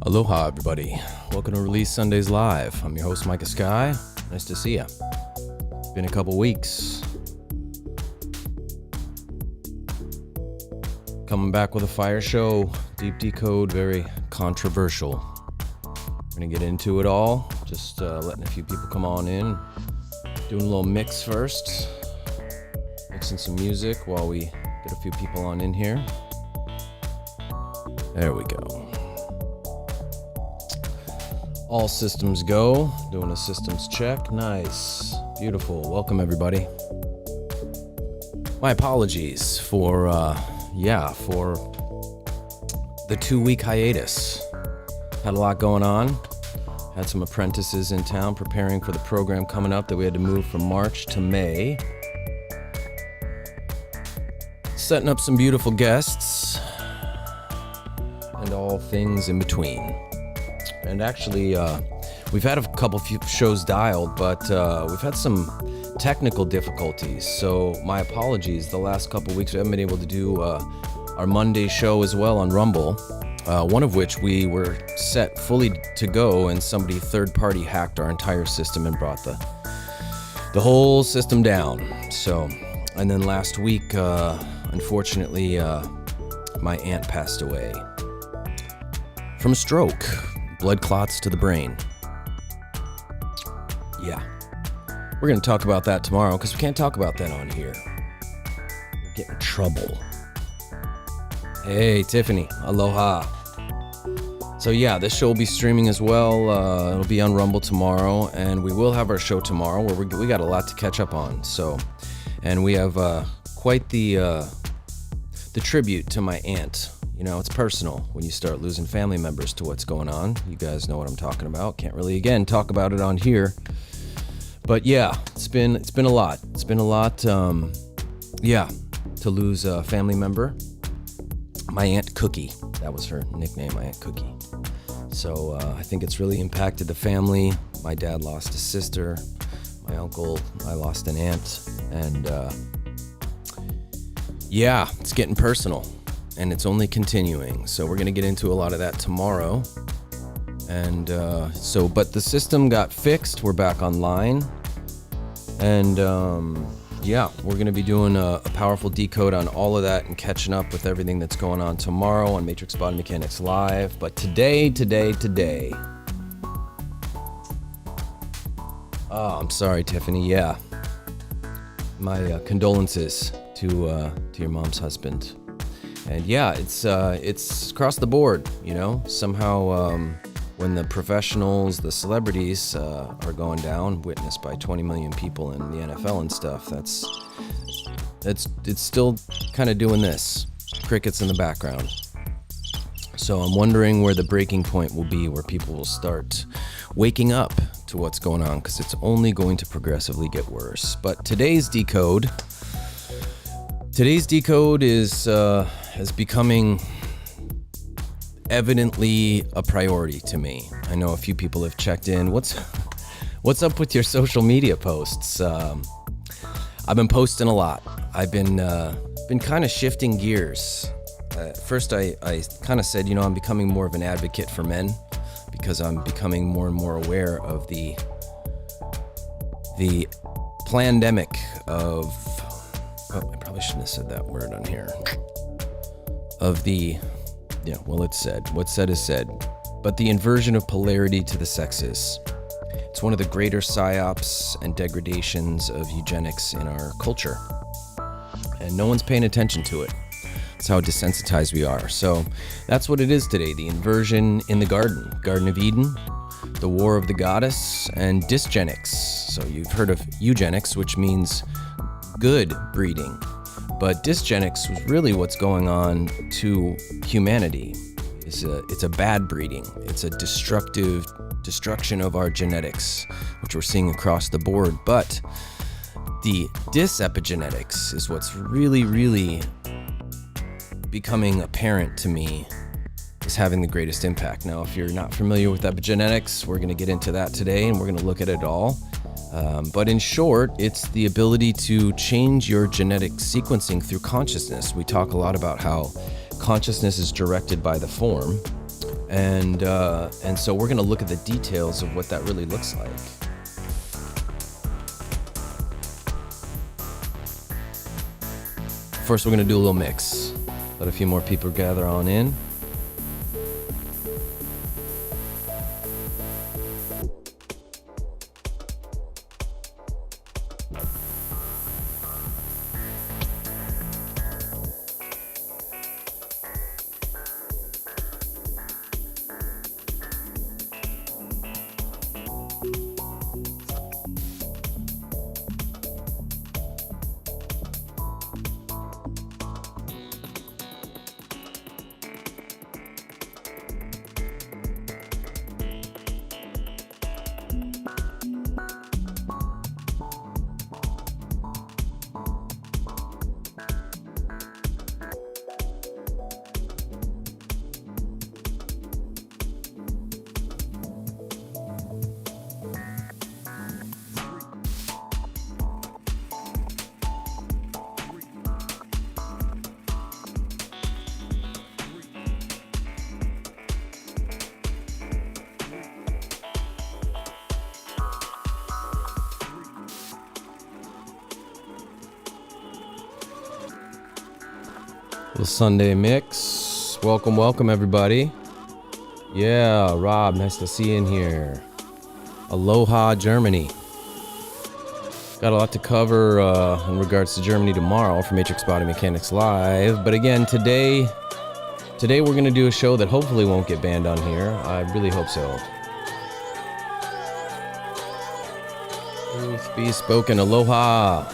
Aloha, everybody. Welcome to Release Sundays Live. I'm your host, Micah Sky. Nice to see you. Been a couple weeks. Coming back with a fire show. Deep Decode, very controversial. We're going to get into it all. Just letting a few people come on in. Doing a little mix first. Mixing some music while we get a few people on in here. There we go. All systems go. Doing a systems check. Nice. Beautiful. Welcome, everybody. My apologies for the 2-week hiatus. Had a lot going on. Had some apprentices in town preparing for the program coming up that we had to move from March to May. Setting up some beautiful guests and all things in between. And actually, we've had a few shows dialed, but we've had some technical difficulties. So my apologies. The last couple of weeks we haven't been able to do our Monday show as well on Rumble. One of which we were set fully to go, and somebody third-party hacked our entire system and brought the whole system down. So, and then last week, unfortunately, my aunt passed away from a stroke. Blood clots to the brain. Yeah. We're going to talk about that tomorrow because we can't talk about that on here. We'll get in trouble. Hey, Tiffany. Aloha. So yeah, this show will be streaming as well. It'll be on Rumble tomorrow, and we will have our show tomorrow where we got a lot to catch up on. So, and we have quite the tribute to my aunt. You know, it's personal when you start losing family members to what's going on. You guys know what I'm talking about. Can't really, again, talk about it on here. But yeah, it's been a lot. It's been a lot, to lose a family member. My Aunt Cookie. That was her nickname, my Aunt Cookie. So I think it's really impacted the family. My dad lost a sister. My uncle, I lost an aunt. And it's getting personal. And it's only continuing. So we're going to get into a lot of that tomorrow. And but the system got fixed. We're back online. And we're going to be doing a powerful decode on all of that and catching up with everything that's going on tomorrow on Matrix Body Mechanics Live. But today. Oh, I'm sorry, Tiffany. Yeah. My condolences to your mom's husband. And yeah, it's across the board, you know. Somehow, when the professionals, the celebrities are going down, witnessed by 20 million people in the NFL and stuff, it's still kind of doing this. Crickets in the background. So I'm wondering where the breaking point will be, where people will start waking up to what's going on, because it's only going to progressively get worse. But today's decode is becoming evidently a priority to me. I know a few people have checked in. What's up with your social media posts? I've been posting a lot. I've been kind of shifting gears. First, I kind of said, I'm becoming more of an advocate for men because I'm becoming more and more aware of the pandemic of. Oh, I probably shouldn't have said that word on here. What's said is said. But the inversion of polarity to the sexes. It's one of the greater psyops and degradations of eugenics in our culture. And no one's paying attention to it. That's how desensitized we are. So that's what it is today. The inversion in the Garden of Eden, the war of the goddess, and dysgenics. So you've heard of eugenics, which means good breeding, but dysgenics was really what's going on to humanity. It's a bad breeding. It's a destruction of our genetics, which we're seeing across the board. But the dysepigenetics is what's really, really becoming apparent to me is having the greatest impact. Now, if you're not familiar with epigenetics, we're going to get into that today, and we're going to look at it all. But in short, it's the ability to change your genetic sequencing through consciousness. We talk a lot about how consciousness is directed by the form. And so we're going to look at the details of what that really looks like. First, we're going to do a little mix. Let a few more people gather on in. Little Sunday mix. Welcome everybody. Yeah, Rob, nice to see you in here. Aloha, Germany. Got a lot to cover in regards to Germany tomorrow for Matrix Body Mechanics Live. But again, today we're going to do a show that hopefully won't get banned on here. I really hope so. Truth be spoken. Aloha.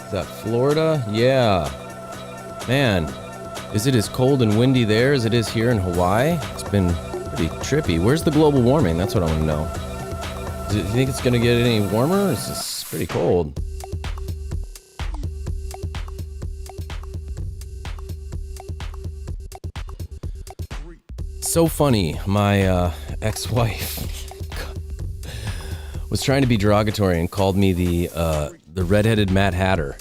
Is that Florida? Yeah. Man, is it as cold and windy there as it is here in Hawaii? It's been pretty trippy. Where's the global warming? That's what I want to know. Do you think it's going to get any warmer? It's just pretty cold. So funny. My ex-wife was trying to be derogatory and called me the redheaded Mad Hatter.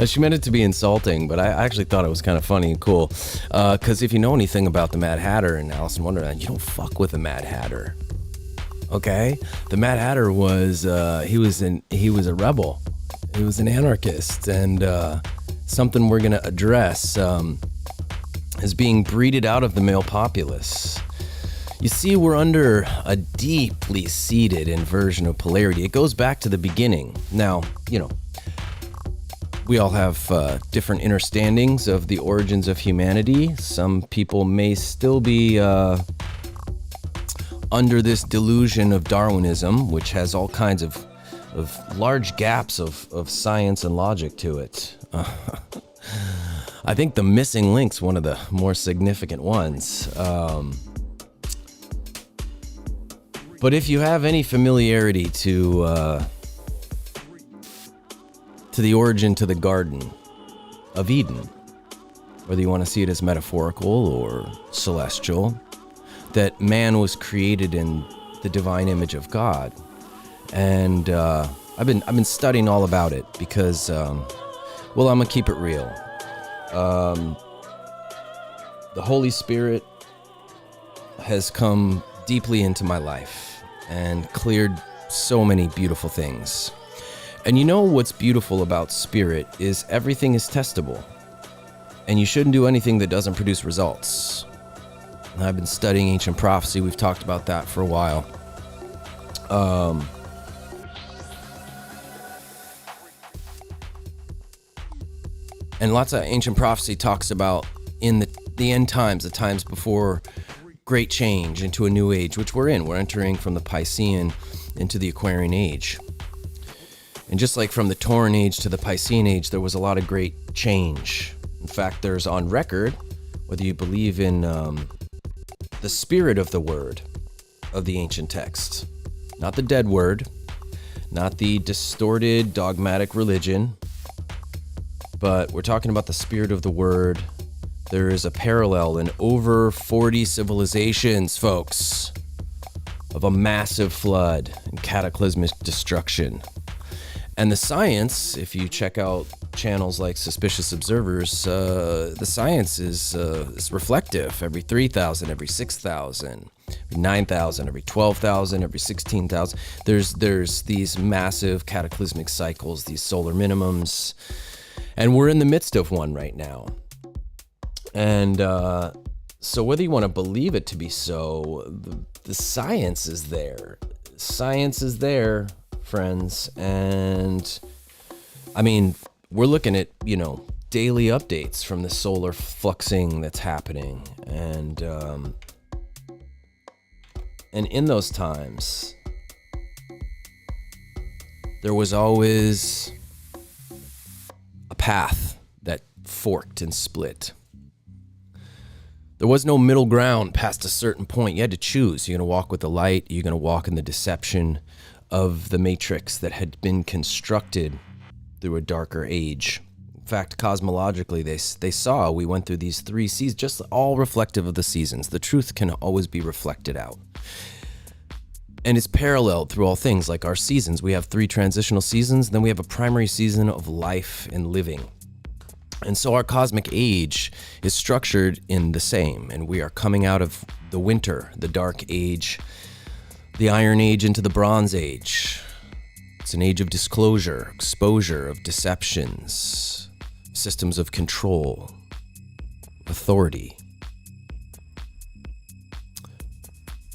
She meant it to be insulting, but I actually thought it was kind of funny and cool. Because if you know anything about the Mad Hatter and Alice in Wonderland, you don't fuck with the Mad Hatter. Okay? The Mad Hatter was he was a rebel. He was an anarchist, and something we're gonna address is being breeded out of the male populace. You see, we're under a deeply seated inversion of polarity. It goes back to the beginning. Now, we all have different understandings of the origins of humanity. Some people may still be under this delusion of Darwinism, which has all kinds of large gaps of science and logic to it. I think the missing link's one of the more significant ones. But if you have any familiarity to the origin to the Garden of Eden, whether you want to see it as metaphorical or celestial, that man was created in the divine image of God. And I've been studying all about it because, I'm gonna keep it real. The Holy Spirit has come deeply into my life and cleared so many beautiful things. And you know what's beautiful about spirit is everything is testable. And you shouldn't do anything that doesn't produce results. And I've been studying ancient prophecy. We've talked about that for a while. And lots of ancient prophecy talks about in the end times, the times before great change into a new age, which we're in. We're entering from the Piscean into the Aquarian age. And just like from the Tauran age to the Piscean age, there was a lot of great change. In fact, there's on record, whether you believe in the spirit of the word of the ancient texts, not the dead word, not the distorted dogmatic religion, but we're talking about the spirit of the word. There is a parallel in over 40 civilizations, folks, of a massive flood and cataclysmic destruction. And the science, if you check out channels like Suspicious Observers, the science is reflective. Every 3,000, every 6,000, every 9,000, every 12,000, every 16,000. There's these massive cataclysmic cycles, these solar minimums, and we're in the midst of one right now. And so whether you want to believe it to be so, the science is there. Science is there, friends. And I mean, we're looking at, daily updates from the solar fluxing that's happening. And in those times, there was always a path that forked and split. There was no middle ground past a certain point. You had to choose. You're going to walk with the light. You're going to walk in the deception of the matrix that had been constructed through a darker age. In fact, cosmologically, they saw we went through these 3 seasons, just all reflective of the seasons. The truth can always be reflected out. And it's paralleled through all things, like our seasons. We have 3 transitional seasons, then we have a primary season of life and living. And so our cosmic age is structured in the same, and we are coming out of the winter, the dark age, the iron age into the bronze age. It's an age of disclosure, exposure, of deceptions, systems of control, authority.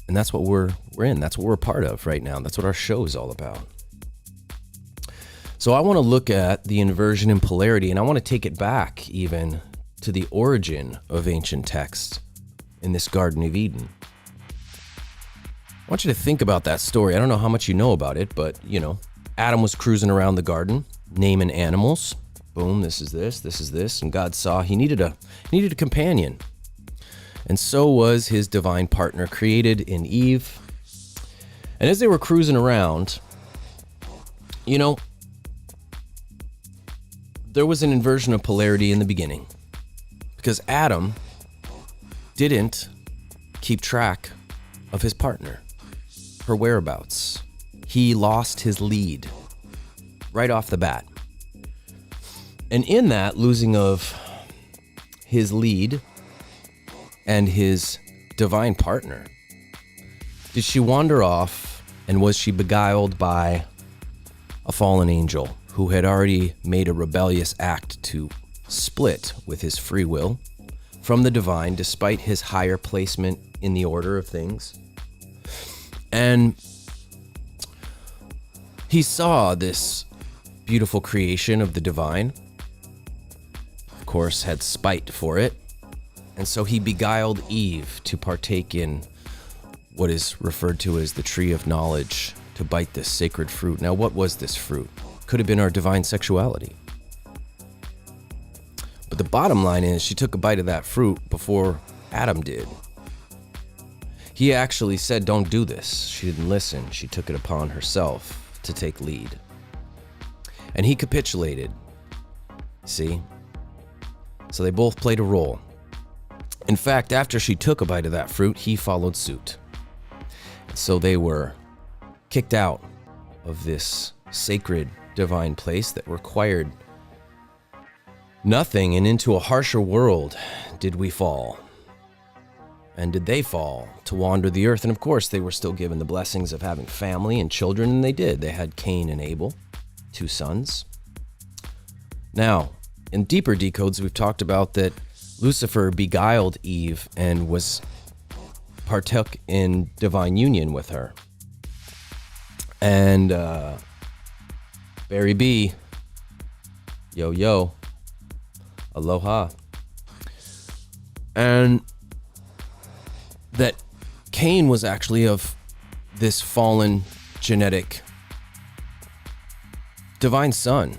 And that's what we're in. That's what we're a part of right now. That's what our show is all about. So I want to look at the inversion in polarity, and I want to take it back even to the origin of ancient texts in this Garden of Eden. I want you to think about that story. I don't know how much you know about it, but, Adam was cruising around the garden, naming animals. Boom, this is this, and God saw he needed a companion. And so was his divine partner created in Eve. And as they were cruising around, there was an inversion of polarity in the beginning because Adam didn't keep track of his partner, her whereabouts. He lost his lead right off the bat. And in that losing of his lead and his divine partner, did she wander off, and was she beguiled by a fallen angel who had already made a rebellious act to split with his free will from the divine despite his higher placement in the order of things? And he saw this beautiful creation of the divine, of course, had spite for it, and so he beguiled Eve to partake in what is referred to as the tree of knowledge, to bite this sacred fruit. Now, what was this fruit? Could have been our divine sexuality. But the bottom line is she took a bite of that fruit before Adam did. He actually said, don't do this. She didn't listen. She took it upon herself to take lead. And he capitulated. See? So they both played a role. In fact, after she took a bite of that fruit, he followed suit. So they were kicked out of this sacred divine place that required nothing, and into a harsher world did we fall. And did they fall to wander the earth? And of course, they were still given the blessings of having family and children, and they did. They had Cain and Abel, 2 sons. Now, in deeper decodes, we've talked about that Lucifer beguiled Eve and partook in divine union with her. And Barry B, yo, aloha. And that Cain was actually of this fallen genetic divine son,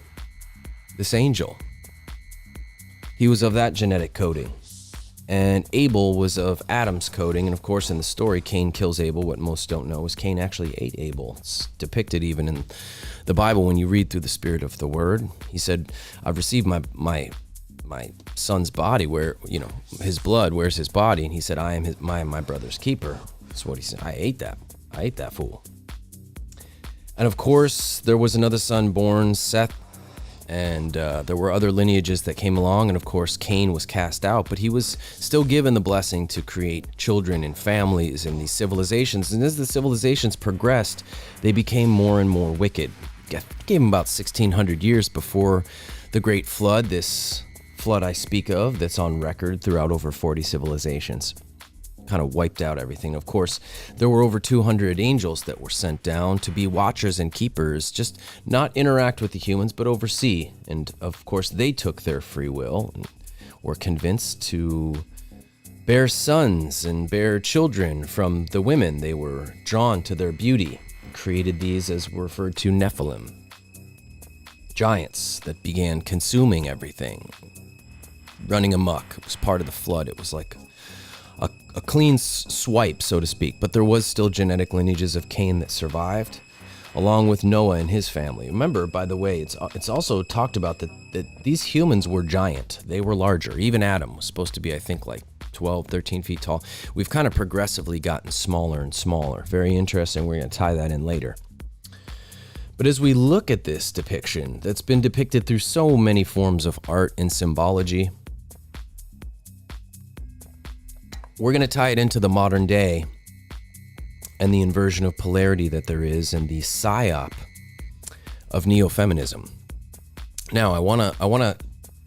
this angel. He was of that genetic coding. And Abel was of Adam's coding. And of course, in the story, Cain kills Abel. What most don't know is Cain actually ate Abel. It's depicted even in the Bible when you read through the spirit of the word. He said, I've received my son's body, where, his blood, where's his body? And he said, I am my brother's keeper. That's what he said. I ate that fool. And of course, there was another son born, Seth, and there were other lineages that came along, and of course Cain was cast out, but he was still given the blessing to create children and families in these civilizations. And as the civilizations progressed, they became more and more wicked. It gave them about 1600 years before the Great Flood, this flood I speak of that's on record throughout over 40 civilizations. Kind of wiped out everything. Of course, there were over 200 angels that were sent down to be watchers and keepers, just not interact with the humans, but oversee. And of course, they took their free will and were convinced to bear sons and bear children from the women. They were drawn to their beauty, created these as were referred to Nephilim, giants that began consuming everything, running amok. It was part of the flood. It was like a clean swipe, so to speak, but there was still genetic lineages of Cain that survived, along with Noah and his family. Remember, by the way, it's also talked about that these humans were giant. They were larger. Even Adam was supposed to be, I think, like 12, 13 feet tall. We've kind of progressively gotten smaller and smaller. Very interesting. We're going to tie that in later. But as we look at this depiction that's been depicted through so many forms of art and symbology, we're going to tie it into the modern day and the inversion of polarity that there is and the psyop of neo-feminism. Now, I want to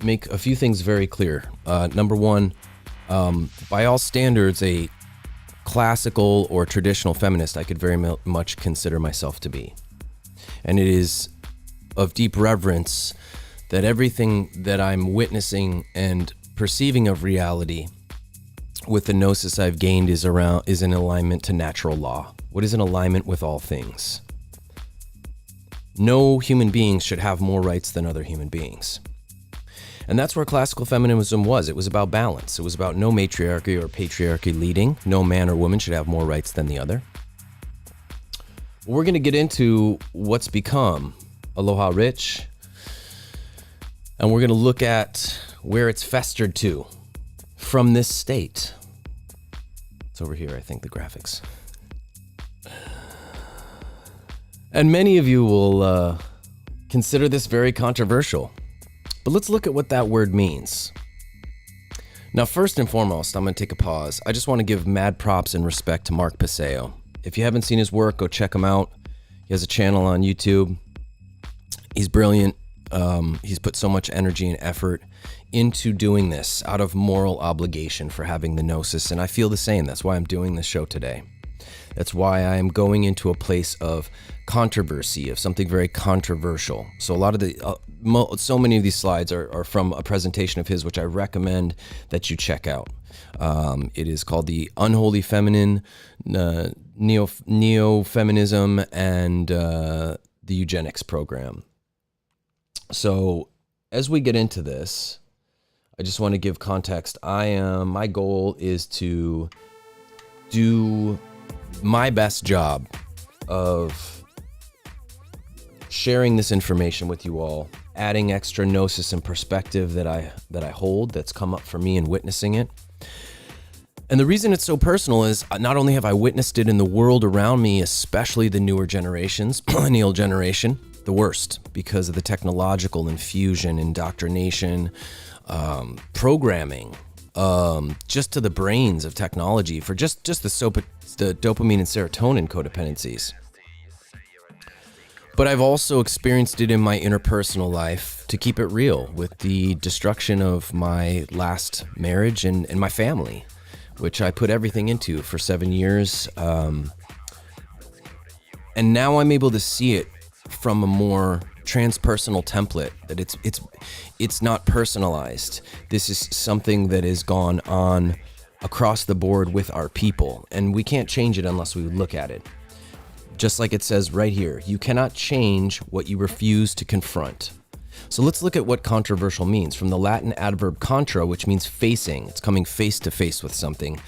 make a few things very clear. Number one, by all standards, a classical or traditional feminist I could very much consider myself to be. And it is of deep reverence that everything that I'm witnessing and perceiving of reality with the gnosis I've gained is in alignment to natural law. What is in alignment with all things? No human beings should have more rights than other human beings. And that's where classical feminism was. It was about balance. It was about no matriarchy or patriarchy leading. No man or woman should have more rights than the other. We're going to get into what's become Aloha Rich, and we're going to look at where it's festered to from this state. It's over here, I think, the graphics. And many of you will consider this very controversial. But let's look at what that word means. Now, first and foremost, I'm going to take a pause. I just want to give mad props and respect to Mark Passio. If you haven't seen his work, go check him out. He has a channel on YouTube. He's brilliant. He's put so much energy and effort into doing this out of moral obligation for having the gnosis, and I feel the same. That's why I'm doing this show today. That's why I am going into a place of controversy, of something very controversial. So a lot of so many of these slides are from a presentation of his, which I recommend that you check out. It is called The Unholy Feminine, Neo-Feminism, and the Eugenics Program. So as we get into this, I just want to give context. My goal is to do my best job of sharing this information with you all, adding extra gnosis and perspective that I hold, that's come up for me in witnessing it. And the reason it's so personal is not only have I witnessed it in the world around me, especially the newer generations, millennial generation, the worst, because of the technological infusion, indoctrination, programming, just to the brains of technology for just the dopamine and serotonin codependencies. But I've also experienced it in my interpersonal life, to keep it real, with the destruction of my last marriage and my family, which I put everything into for 7 years. And now I'm able to see it from a more transpersonal template, that it's not personalized. This is something that has gone on across the board with our people, and we can't change it unless we look at it. Just like it says right here, you cannot change what you refuse to confront. So let's look at what controversial means. From the Latin adverb contra, which means facing. It's coming face to face with something.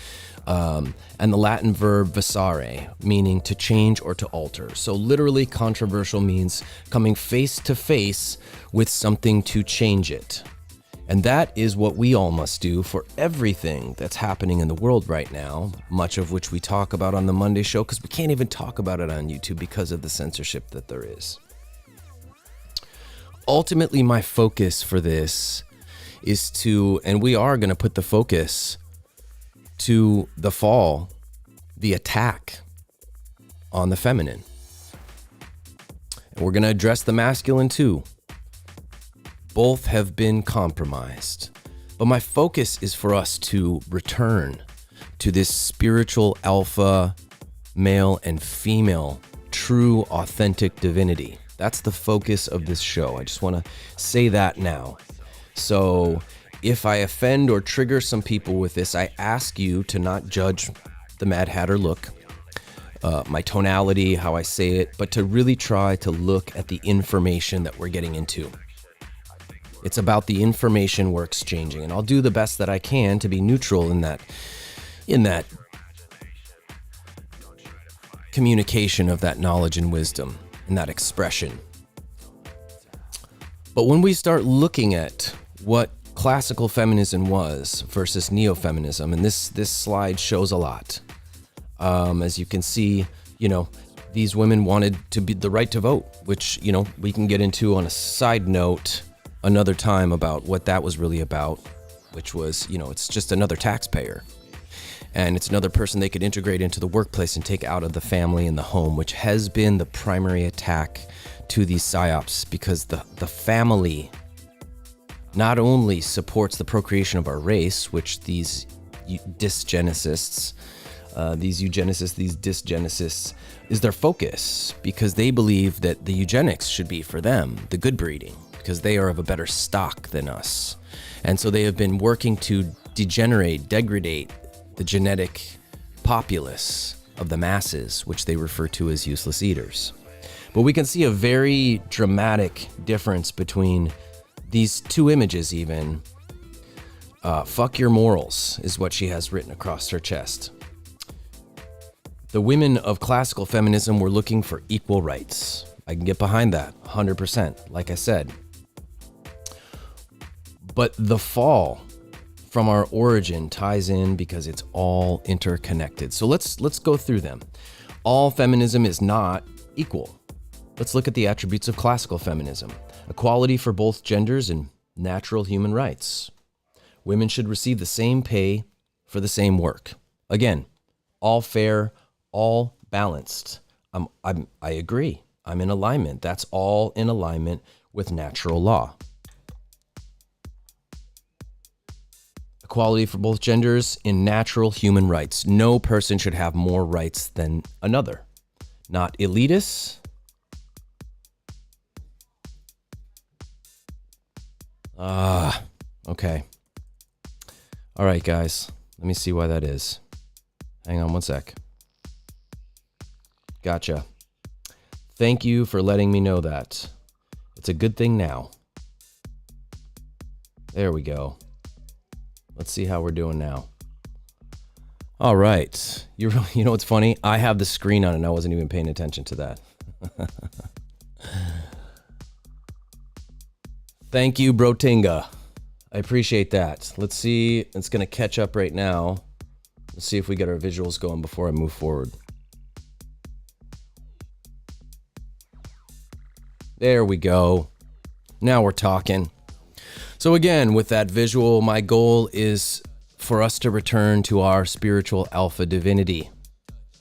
And the Latin verb visare, meaning to change or to alter. So literally, controversial means coming face to face with something to change it. And that is what we all must do for everything that's happening in the world right now, much of which we talk about on the Monday show, because we can't even talk about it on YouTube because of the censorship that there is. Ultimately, my focus for this is to, and we are going to put the focus to the fall, the attack on the feminine. And we're going to address the masculine too. Both have been compromised. But my focus is for us to return to this spiritual alpha, male and female, true, authentic divinity. That's the focus of this show. I just want to say that now. So if I offend or trigger some people with this, I ask you to not judge the Mad Hatter look, my tonality, how I say it, but to really try to look at the information that we're getting into. It's about the information we're exchanging, and I'll do the best that I can to be neutral in that communication of that knowledge and wisdom and that expression. But when we start looking at what classical feminism was versus neo-feminism, and this slide shows a lot. As you can see, these women wanted to be the right to vote, which, we can get into on a side note another time about what that was really about, which was, it's just another taxpayer. And it's another person they could integrate into the workplace and take out of the family and the home, which has been the primary attack to these psyops, because the family not only supports the procreation of our race, which these dysgenicists, these eugenicists, these dysgenicists, is their focus, because they believe that the eugenics should be for them, the good breeding, because they are of a better stock than us. And so they have been working to degrade the genetic populace of the masses, which they refer to as useless eaters. But we can see a very dramatic difference between these two images even. Fuck your morals is what she has written across her chest. The women of classical feminism were looking for equal rights. I can get behind that 100%, like I said. But the fall from our origin ties in because it's all interconnected. So let's go through them. All feminism is not equal. Let's look at the attributes of classical feminism. Equality for both genders and natural human rights. Women should receive the same pay for the same work. Again, all fair, all balanced. I agree. I'm in alignment. That's all in alignment with natural law. Equality for both genders in natural human rights. No person should have more rights than another. Not elitists. Okay. All right, guys. Let me see why that is. Hang on one sec. Gotcha. Thank you for letting me know that. It's a good thing now. There we go. Let's see how we're doing now. All right. You know what's funny? I have the screen on and I wasn't even paying attention to that. Thank you, Brotinga. I appreciate that. Let's see. It's going to catch up right now. Let's see if we get our visuals going before I move forward. There we go. Now we're talking. So again, with that visual, my goal is for us to return to our spiritual alpha divinity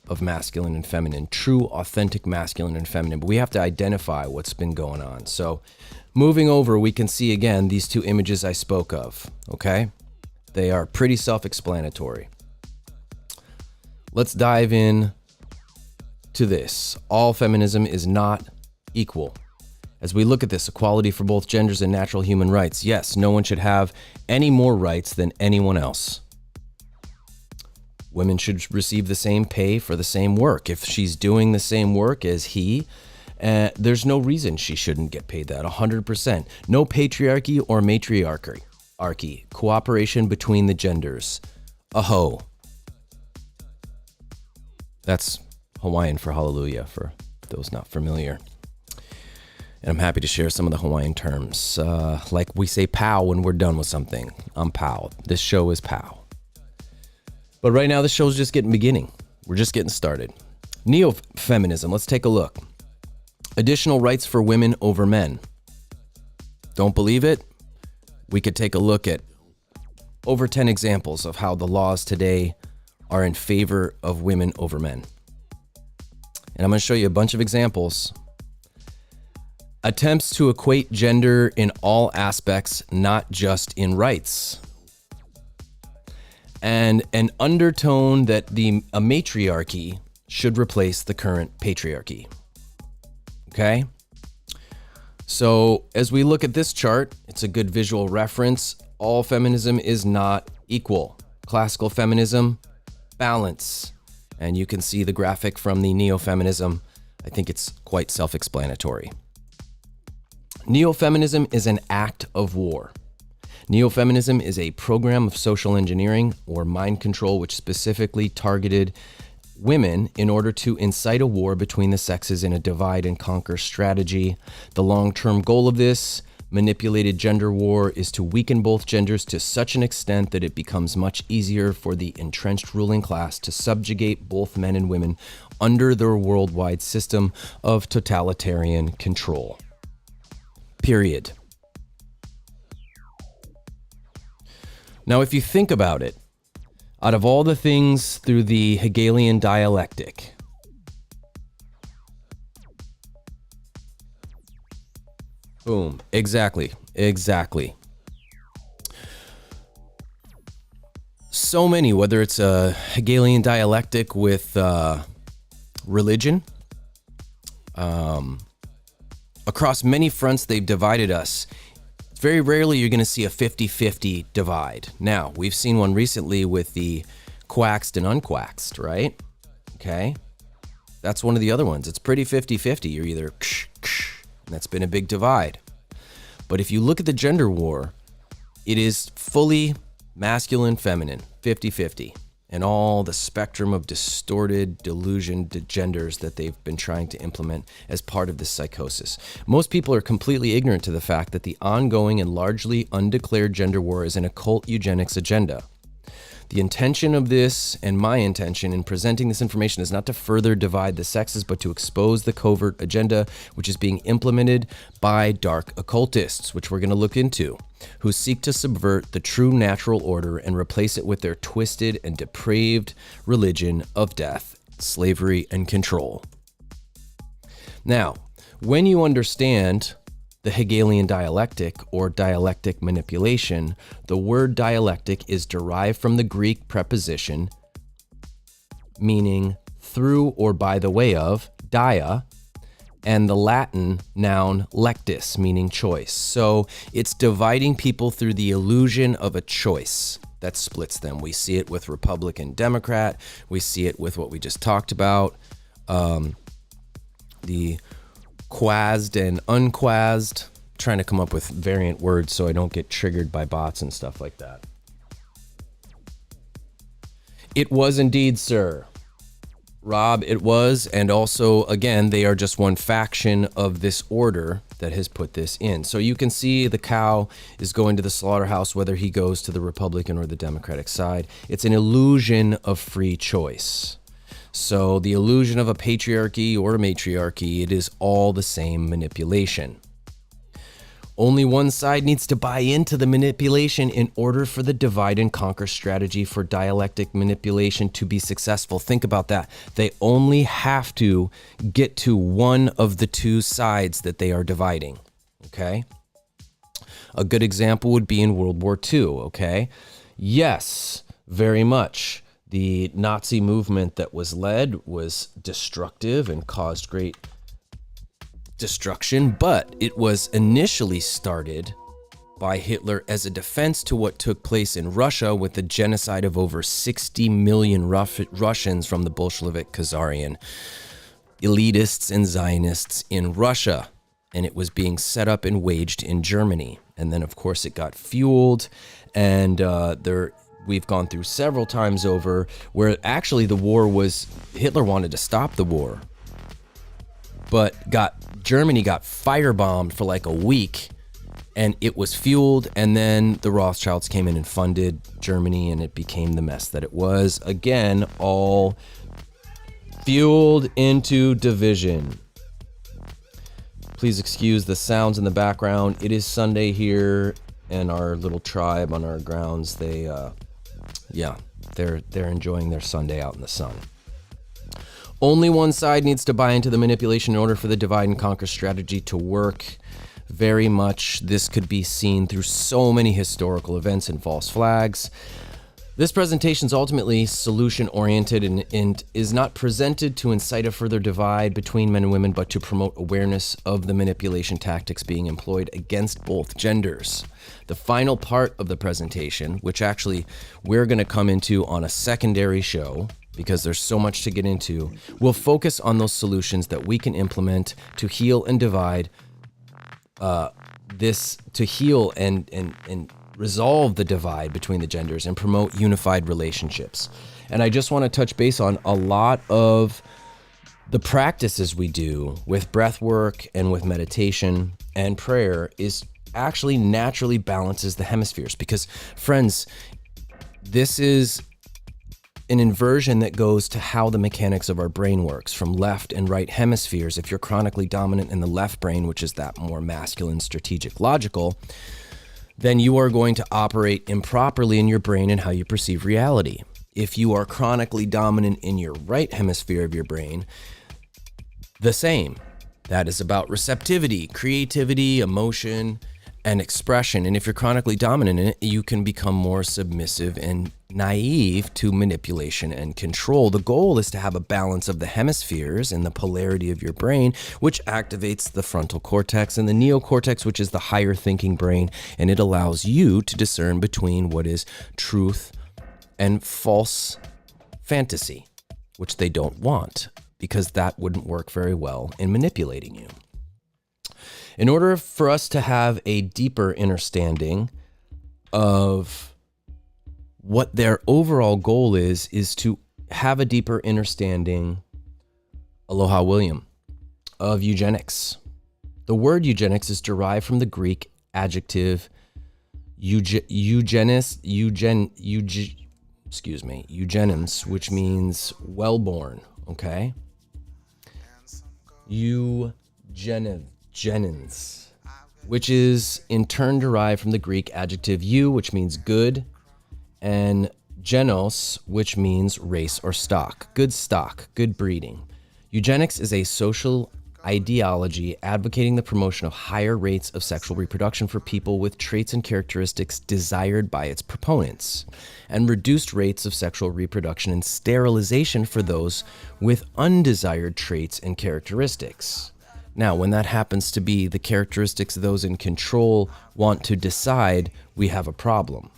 of masculine and feminine, true, authentic masculine and feminine. But we have to identify what's been going on. So moving over, we can see again these two images I spoke of, okay? They are pretty self-explanatory. Let's dive in to this. All feminism is not equal. As we look at this, equality for both genders and natural human rights. Yes, no one should have any more rights than anyone else. Women should receive the same pay for the same work. If she's doing the same work as he, there's no reason she shouldn't get paid that, 100%. No patriarchy or matriarchy. Cooperation between the genders. Aho. That's Hawaiian for hallelujah, for those not familiar. And I'm happy to share some of the Hawaiian terms. Like we say pow when we're done with something. I'm pow. This show is pow. But right now, the show's just beginning. We're just getting started. Neo-feminism, let's take a look. Additional rights for women over men. Don't believe it? We could take a look at over 10 examples of how the laws today are in favor of women over men. And I'm going to show you a bunch of examples. Attempts to equate gender in all aspects, not just in rights. And an undertone that a matriarchy should replace the current patriarchy. Okay? So as we look at this chart, it's a good visual reference. All feminism is not equal. Classical feminism, balance. And you can see the graphic from the neo-feminism. I think it's quite self-explanatory. Neo-feminism is an act of war. Neo-feminism is a program of social engineering or mind control which specifically targeted women in order to incite a war between the sexes in a divide and conquer strategy. The long-term goal of this manipulated gender war is to weaken both genders to such an extent that it becomes much easier for the entrenched ruling class to subjugate both men and women under their worldwide system of totalitarian control. Period. Now, if you think about it, out of all the things through the Hegelian dialectic, boom, exactly. So many, whether it's a Hegelian dialectic with religion, across many fronts, they've divided us. Very rarely you're going to see a 50-50 divide. Now, we've seen one recently with the quaxed and unquaxed, right? Okay. That's one of the other ones. It's pretty 50-50. You're either and that's been a big divide. But if you look at the gender war, it is fully masculine, feminine, 50-50. And all the spectrum of distorted, delusioned genders that they've been trying to implement as part of this psychosis. Most people are completely ignorant to the fact that the ongoing and largely undeclared gender war is an occult eugenics agenda. The intention of this, and my intention in presenting this information, is not to further divide the sexes, but to expose the covert agenda which is being implemented by dark occultists, which we're going to look into, who seek to subvert the true natural order and replace it with their twisted and depraved religion of death, slavery, and control. Now, when you understand the Hegelian dialectic or dialectic manipulation, the word dialectic is derived from the Greek preposition meaning through or by the way of, dia, and the Latin noun lectus, meaning choice. So it's dividing people through the illusion of a choice that splits them. We see it with Republican, Democrat. We see it with what we just talked about, the quased and unquased. Trying to come up with variant words so I don't get triggered by bots and stuff like that. It was indeed, sir. Rob, it was. And also, again, they are just one faction of this order that has put this in. So you can see the cow is going to the slaughterhouse, whether he goes to the Republican or the Democratic side. It's an illusion of free choice. So the illusion of a patriarchy or a matriarchy, it is all the same manipulation. Only one side needs to buy into the manipulation in order for the divide and conquer strategy for dialectic manipulation to be successful. Think about that. They only have to get to one of the two sides that they are dividing. Okay? A good example would be in World War II. Okay? Yes, very much. The Nazi movement that was led was destructive and caused great destruction, but it was initially started by Hitler as a defense to what took place in Russia with the genocide of over 60 million Russians from the Bolshevik Khazarian elitists and Zionists in Russia. And it was being set up and waged in Germany. And then, of course, it got fueled, and we've gone through several times over where actually the war was, Hitler wanted to stop the war. but Germany got firebombed for like a week, and it was fueled, and then the Rothschilds came in and funded Germany, and it became the mess that it was. Again, all fueled into division. Please excuse the sounds in the background. It is Sunday here, and our little tribe on our grounds, they're enjoying their Sunday out in the sun. Only one side needs to buy into the manipulation in order for the divide and conquer strategy to work. Very much, this could be seen through so many historical events and false flags. This presentation is ultimately solution-oriented and is not presented to incite a further divide between men and women, but to promote awareness of the manipulation tactics being employed against both genders. The final part of the presentation, which actually we're going to come into on a secondary show, because there's so much to get into, will focus on those solutions that we can implement to heal and divide, to heal and resolve the divide between the genders and promote unified relationships. And I just want to touch base on a lot of the practices we do with breath work and with meditation and prayer is actually naturally balances the hemispheres, because friends, this is an inversion that goes to how the mechanics of our brain works from left and right hemispheres. If you're chronically dominant in the left brain, which is that more masculine, strategic, logical, then you are going to operate improperly in your brain and how you perceive reality. If you are chronically dominant in your right hemisphere of your brain, the same. That is about receptivity, creativity, emotion, and expression. And if you're chronically dominant in it, you can become more submissive and naive to manipulation and control. The goal is to have a balance of the hemispheres and the polarity of your brain, which activates the frontal cortex and the neocortex, which is the higher thinking brain, and it allows you to discern between what is truth and false fantasy, which they don't want, because that wouldn't work very well in manipulating you. In order for us to have a deeper understanding of what their overall goal is to have a deeper understanding, aloha William, of eugenics. The word eugenics is derived from the Greek adjective eugenes, which means well-born, okay? Eugenins, which is in turn derived from the Greek adjective eu, which means good, and genos, which means race or stock, good breeding. Eugenics is a social ideology advocating the promotion of higher rates of sexual reproduction for people with traits and characteristics desired by its proponents, and reduced rates of sexual reproduction and sterilization for those with undesired traits and characteristics. Now, when that happens to be the characteristics those in control want to decide, we have a problem.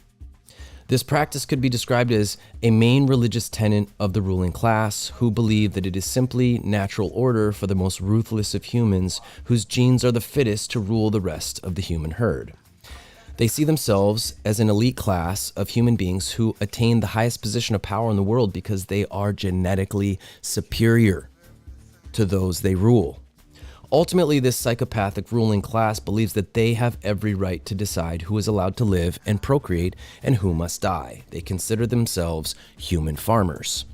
This practice could be described as a main religious tenet of the ruling class, who believe that it is simply natural order for the most ruthless of humans, whose genes are the fittest to rule the rest of the human herd. They see themselves as an elite class of human beings who attain the highest position of power in the world because they are genetically superior to those they rule. Ultimately, this psychopathic ruling class believes that they have every right to decide who is allowed to live and procreate and who must die. They consider themselves human farmers.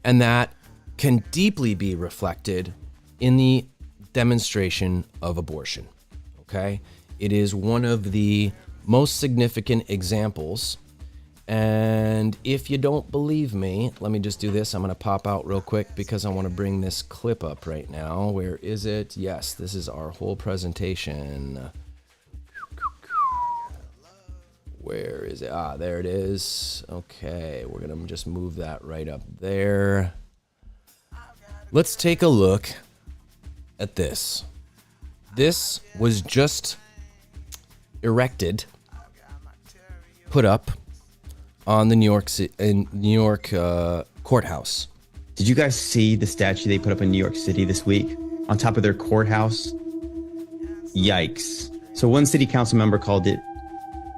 And that can deeply be reflected in the demonstration of abortion, okay? It is one of the most significant examples. And if you don't believe me, let me just do this. I'm going to pop out real quick because I want to bring this clip up right now. Where is it? Yes, this is our whole presentation. Where is it? Ah, there it is. Okay, we're going to just move that right up there. Let's take a look at this. This was just erected, put up on the New York courthouse. Did you guys see the statue they put up in New York City this week on top of their courthouse? Yikes. So one city council member called it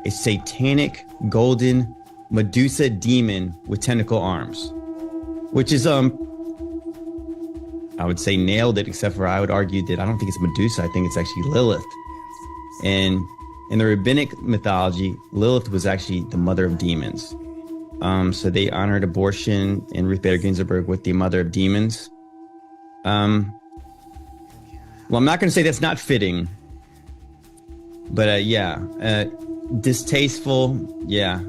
a satanic golden Medusa demon with tentacle arms, which is I would say nailed it, except for I would argue that I don't think it's Medusa. I think it's actually Lilith. And in the rabbinic mythology, Lilith was actually the mother of demons. So they honored abortion in Ruth Bader Ginsburg with the mother of demons. Well, I'm not going to say that's not fitting, but distasteful, yeah.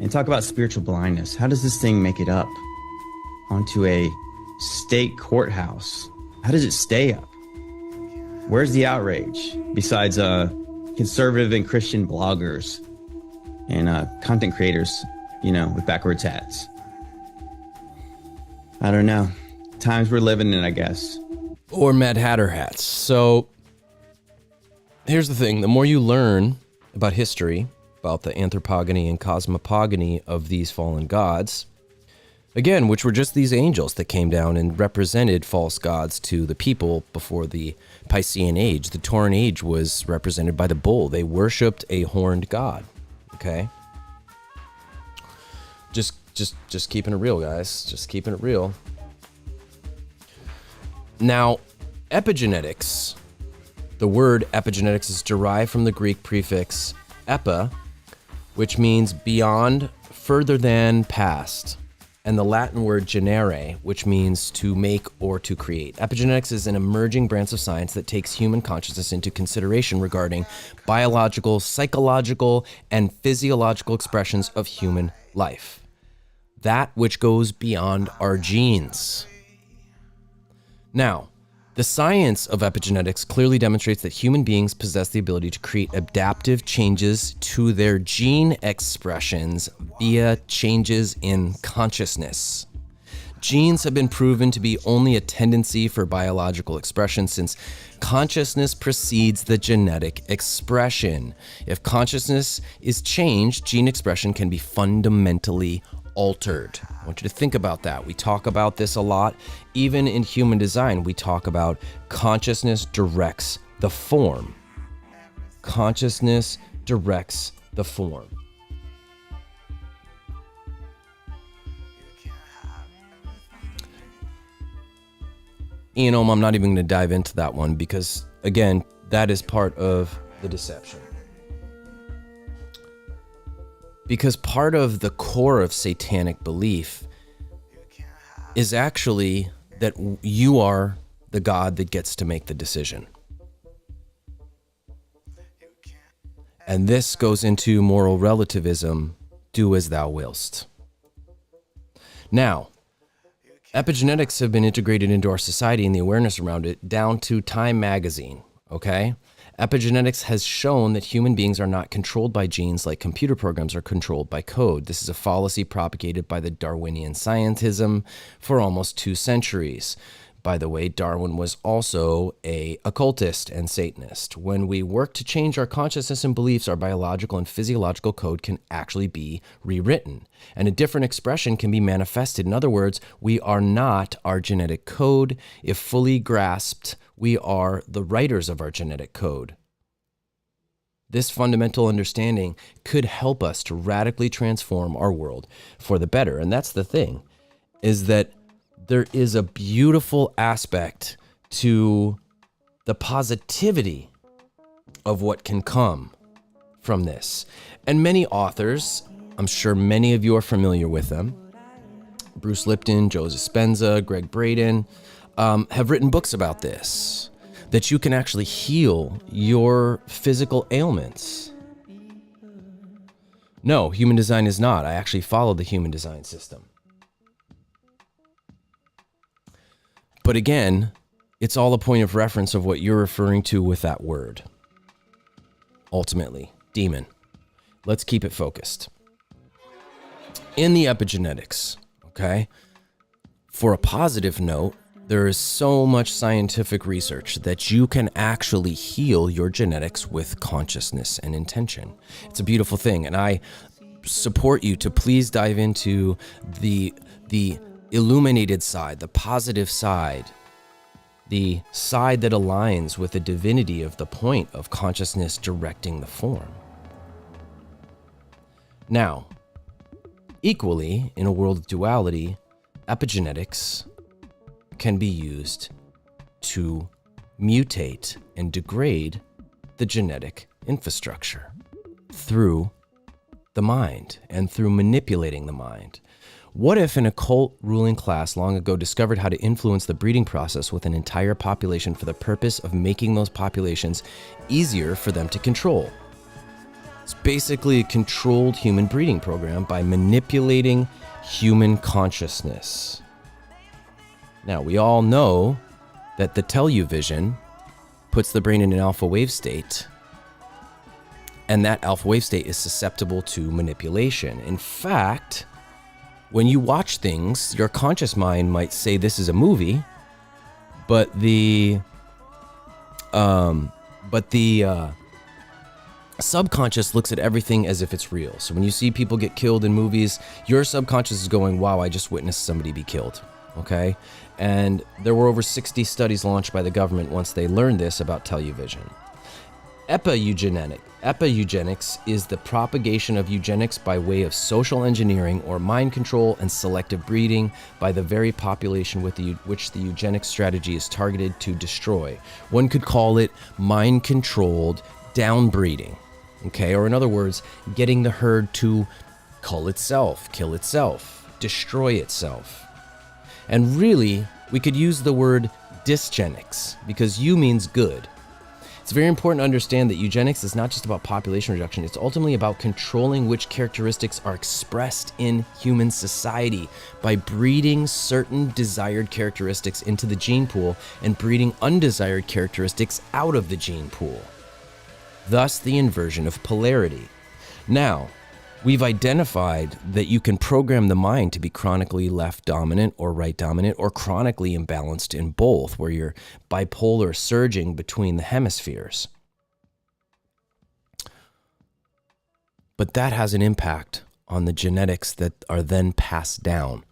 And talk about spiritual blindness. How does this thing make it up onto a state courthouse? How does it stay up? Where's the outrage besides conservative and Christian bloggers and content creators, with backwards hats? I don't know. Times we're living in, I guess. Or Mad Hatter hats. So here's the thing. The more you learn about history, about the anthropogony and cosmopogony of these fallen gods, again, which were just these angels that came down and represented false gods to the people before the Piscean Age. The Tauran Age was represented by the bull. They worshipped a horned god. Okay? Just keeping it real, guys. Just keeping it real. Now, epigenetics, the word epigenetics is derived from the Greek prefix epi, which means beyond, further than, past, and the Latin word genere, which means to make or to create. Epigenetics is an emerging branch of science that takes human consciousness into consideration regarding biological, psychological, and physiological expressions of human life. That which goes beyond our genes. Now, the science of epigenetics clearly demonstrates that human beings possess the ability to create adaptive changes to their gene expressions via changes in consciousness. Genes have been proven to be only a tendency for biological expression since consciousness precedes the genetic expression. If consciousness is changed, gene expression can be fundamentally altered. I want you to think about that. We talk about this a lot. Even in human design, we talk about consciousness directs the form. Consciousness directs the form. I'm not even going to dive into that one because, again, that is part of the deception. Because part of the core of satanic belief is actually that you are the God that gets to make the decision. And this goes into moral relativism, do as thou willst. Now, epigenetics have been integrated into our society and the awareness around it down to Time magazine, okay? Epigenetics has shown that human beings are not controlled by genes like computer programs are controlled by code. This is a fallacy propagated by the Darwinian scientism for almost 2 centuries. By the way, Darwin was also an occultist and Satanist. When we work to change our consciousness and beliefs, our biological and physiological code can actually be rewritten, and a different expression can be manifested. In other words, we are not our genetic code. If fully grasped, we are the writers of our genetic code. This fundamental understanding could help us to radically transform our world for the better. And that's the thing, is that there is a beautiful aspect to the positivity of what can come from this. And many authors, I'm sure many of you are familiar with them, Bruce Lipton, Joe Dispenza, Greg Braden, have written books about this, that you can actually heal your physical ailments. No, human design is not. I actually follow the human design system. But again, it's all a point of reference of what you're referring to with that word. Ultimately, demon. Let's keep it focused. In the epigenetics, okay, for a positive note, there is so much scientific research that you can actually heal your genetics with consciousness and intention. It's a beautiful thing, and I support you to please dive into the illuminated side, the positive side, the side that aligns with the divinity of the point of consciousness directing the form. Now, equally, in a world of duality, epigenetics can be used to mutate and degrade the genetic infrastructure through the mind and through manipulating the mind. What if an occult ruling class long ago discovered how to influence the breeding process with an entire population for the purpose of making those populations easier for them to control? It's basically a controlled human breeding program by manipulating human consciousness. Now, we all know that the television puts the brain in an alpha wave state, and that alpha wave state is susceptible to manipulation. In fact, when you watch things, your conscious mind might say this is a movie, but the subconscious looks at everything as if it's real. So when you see people get killed in movies, your subconscious is going, wow, I just witnessed somebody be killed. Okay? And there were over 60 studies launched by the government once they learned this about television. Eugenics is the propagation of eugenics by way of social engineering or mind control and selective breeding by the very population which the eugenics strategy is targeted to destroy. One could call it mind-controlled downbreeding, okay? Or in other words, getting the herd to cull itself, kill itself, destroy itself. And really, we could use the word dysgenics because "you" means good. It's very important to understand that eugenics is not just about population reduction, it's ultimately about controlling which characteristics are expressed in human society by breeding certain desired characteristics into the gene pool and breeding undesired characteristics out of the gene pool. Thus, the inversion of polarity. Now, we've identified that you can program the mind to be chronically left dominant or right dominant or chronically imbalanced in both, where you're bipolar surging between the hemispheres. But that has an impact on the genetics that are then passed down.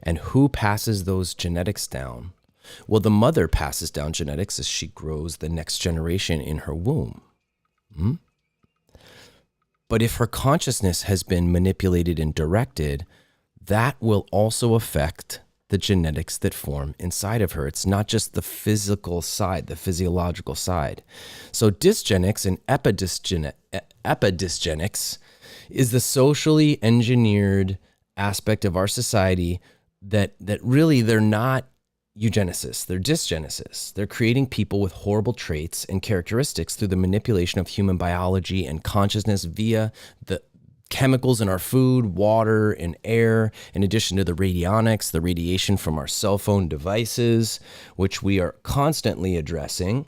And who passes those genetics down? Well, the mother passes down genetics as she grows the next generation in her womb. But if her consciousness has been manipulated and directed, that will also affect the genetics that form inside of her. It's not just the physical side, the physiological side. So dysgenics and epidysgenics is the socially engineered aspect of our society that really they're not eugenicists, they're dysgenicists. They're creating people with horrible traits and characteristics through the manipulation of human biology and consciousness via the chemicals in our food, water, and air, in addition to the radionics, the radiation from our cell phone devices, which we are constantly addressing.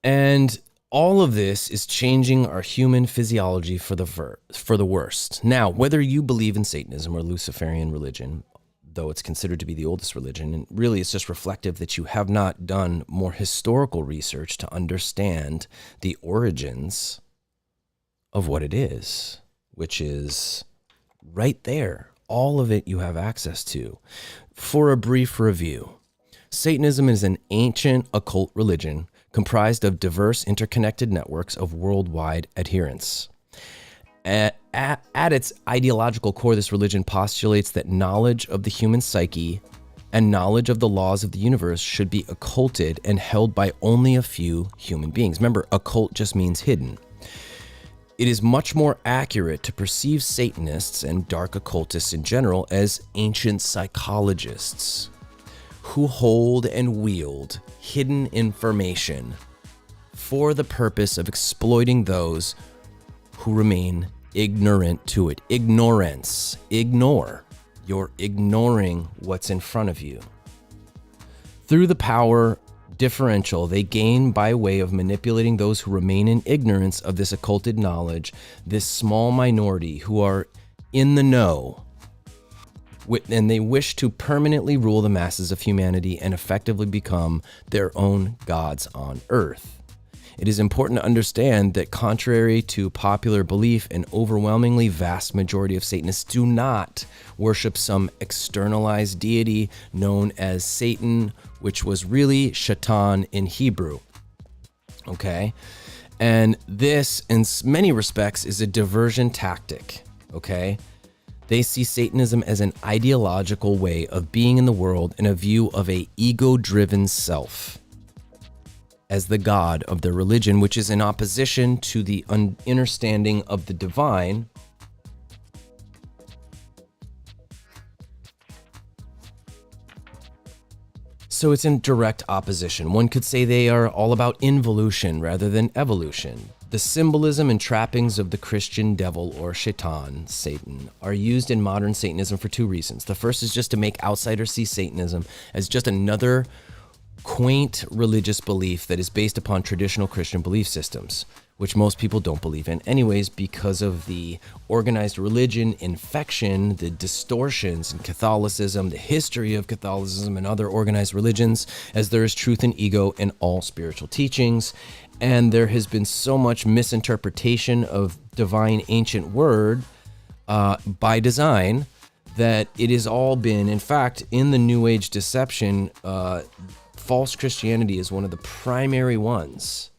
And all of this is changing our human physiology for the worst. Now, whether you believe in Satanism or Luciferian religion, though it's considered to be the oldest religion, and really it's just reflective that you have not done more historical research to understand the origins of what it is, which is right there. All of it you have access to. For a brief review, Satanism is an ancient occult religion comprised of diverse interconnected networks of worldwide adherents. At its ideological core, this religion postulates that knowledge of the human psyche and knowledge of the laws of the universe should be occulted and held by only a few human beings. Remember, occult just means hidden. It is much more accurate to perceive Satanists and dark occultists in general as ancient psychologists who hold and wield hidden information for the purpose of exploiting those who remain ignorant to it. Ignore-ance. Ignore. You're ignoring what's in front of you. Through the power differential they gain by way of manipulating those who remain in ignorance of this occulted knowledge, this small minority who are in the know, and they wish to permanently rule the masses of humanity and effectively become their own gods on earth. It is important to understand that contrary to popular belief, an overwhelmingly vast majority of Satanists do not worship some externalized deity known as Satan, which was really Shaitan in Hebrew. Okay? And this, in many respects, is a diversion tactic. Okay? They see Satanism as an ideological way of being in the world and a view of a ego-driven self as the god of their religion, which is in opposition to the understanding of the divine So it's in direct opposition. One could say they are all about involution rather than evolution. The symbolism and trappings of the Christian devil or Shaitan, Satan, are used in modern Satanism for two reasons. The first is just to make outsiders see Satanism as just another quaint religious belief that is based upon traditional Christian belief systems, which most people don't believe in anyways because of the organized religion infection, the distortions in Catholicism, the history of Catholicism and other organized religions, as there is truth and ego in all spiritual teachings. And there has been so much misinterpretation of divine ancient word by design that it has all been, in fact, in the New Age deception, false Christianity is one of the primary ones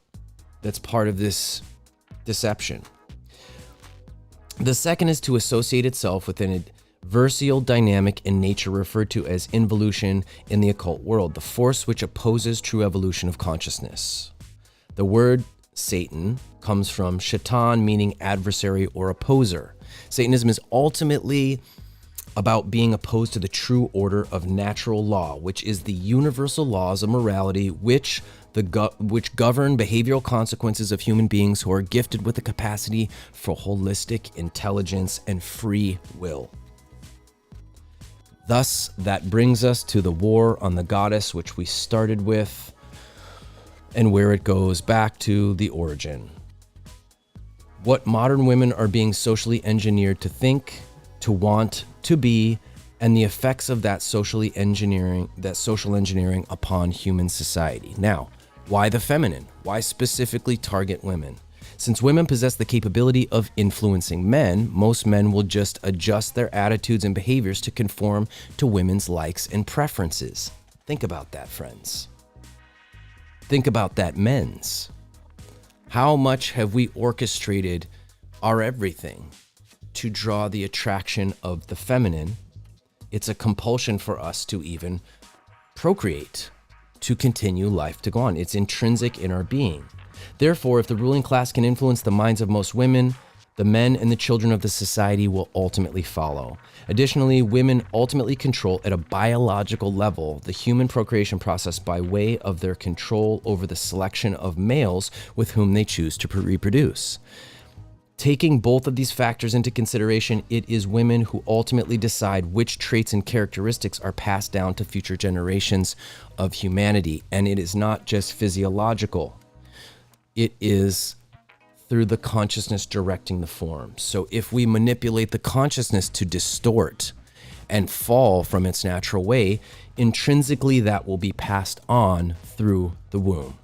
that's part of this deception. The second is to associate itself with an adversarial dynamic in nature referred to as involution in the occult world, the force which opposes true evolution of consciousness. The word Satan comes from Shaitan, meaning adversary or opposer. Satanism is ultimately about being opposed to the true order of natural law, which is the universal laws of morality which govern behavioral consequences of human beings who are gifted with the capacity for holistic intelligence and free will. Thus, that brings us to the war on the goddess, which we started with, and where it goes back to the origin. What modern women are being socially engineered to think, to want, to be, and the effects of that social engineering upon human society. Now, why the feminine? Why specifically target women? Since women possess the capability of influencing men, most men will just adjust their attitudes and behaviors to conform to women's likes and preferences. Think about that, friends. Think about that, men's. How much have we orchestrated our everything to draw the attraction of the feminine? It's a compulsion for us to even procreate, to continue life to go on. It's intrinsic in our being. Therefore, if the ruling class can influence the minds of most women, the men and the children of the society will ultimately follow. Additionally, women ultimately control at a biological level the human procreation process by way of their control over the selection of males with whom they choose to reproduce. Taking both of these factors into consideration, it is women who ultimately decide which traits and characteristics are passed down to future generations of humanity. And it is not just physiological. It is through the consciousness directing the form. So if we manipulate the consciousness to distort and fall from its natural way, intrinsically that will be passed on through the womb.